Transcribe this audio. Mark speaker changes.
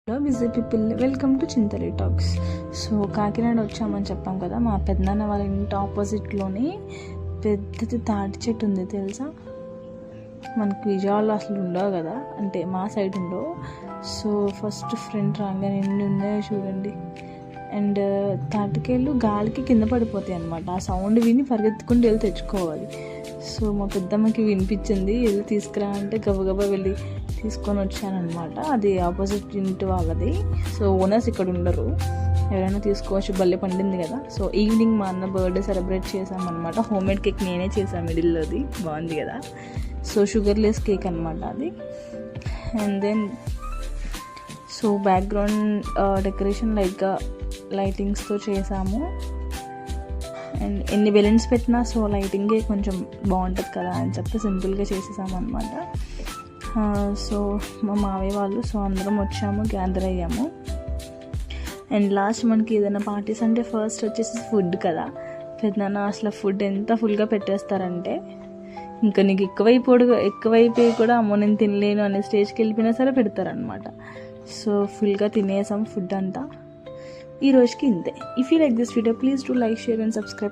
Speaker 1: Hello busy people, welcome to Chintali talks. So Kakinada వచ్చామని చెప్పాం కదా. మా పెద్దనాన్న వాళ్ళ ఇంటి ఆపోజిట్లోని పెద్దది తాటి చెట్టు ఉంది తెలుసా. మనకి విజయవాడలో అసలు ఉండవు కదా, అంటే మా సైడ్ ఉండవు. సో ఫస్ట్ ఫ్రంట్ రాగానే ఎన్ని ఉన్నాయో చూడండి. అండ్ తాటికాయలు గాలికి కింద పడిపోతాయి అన్నమాట. ఆ సౌండ్ విని పరిగెత్తుకుంటూ వెళ్ళి తెచ్చుకోవాలి. సో మా పెద్దమ్మకి వినిపించింది, వెళ్ళి తీసుకురా అంటే గబగబా వెళ్ళి తీసుకొని వచ్చానమాట. అది ఆపోజిట్ ఇంటి వాళ్ళది. సో ఓనర్స్ ఇక్కడ ఉండరు, ఎవరైనా తీసుకోవచ్చు, భలే పండింది కదా. సో ఈవినింగ్ మా అన్న బర్త్డే సెలబ్రేట్ చేసామన్నమాట. హోమ్ మేడ్ కేక్ నేనే చేసాను, మిడిల్లోది బాగుంది కదా. సో షుగర్ లెస్ కేక్ అనమాట అది. And then so background decoration లైటింగ్స్తో చేసాము. అండ్ ఎన్ని బెలూన్స్ పెట్టినా సో లైటింగే కొంచెం బాగుంటుంది కదా అని చెప్పి సింపుల్గా చేసేసాము అనమాట. సో మా మావయ్య వాళ్ళు, సో అందరం వచ్చాము, గ్యాదర్ అయ్యాము. అండ్ లాస్ట్ మనకి ఏదైనా పార్టీస్ అంటే ఫస్ట్ వచ్చేసి ఫుడ్ కదా. పెద్దనాన్న అసలు ఫుడ్ ఎంత ఫుల్గా పెట్టేస్తారంటే ఇంకా నీకు ఎక్కువైపోయి కూడా అమ్మో నేను తినలేను అనే స్టేజ్కి వెళ్ళిపోయినా సరే పెడతారనమాట. సో ఫుల్గా తినేసాం ఫుడ్ అంతా. ఈ రోజుకి ఇంతే. If you like this video please do like, share and subscribe.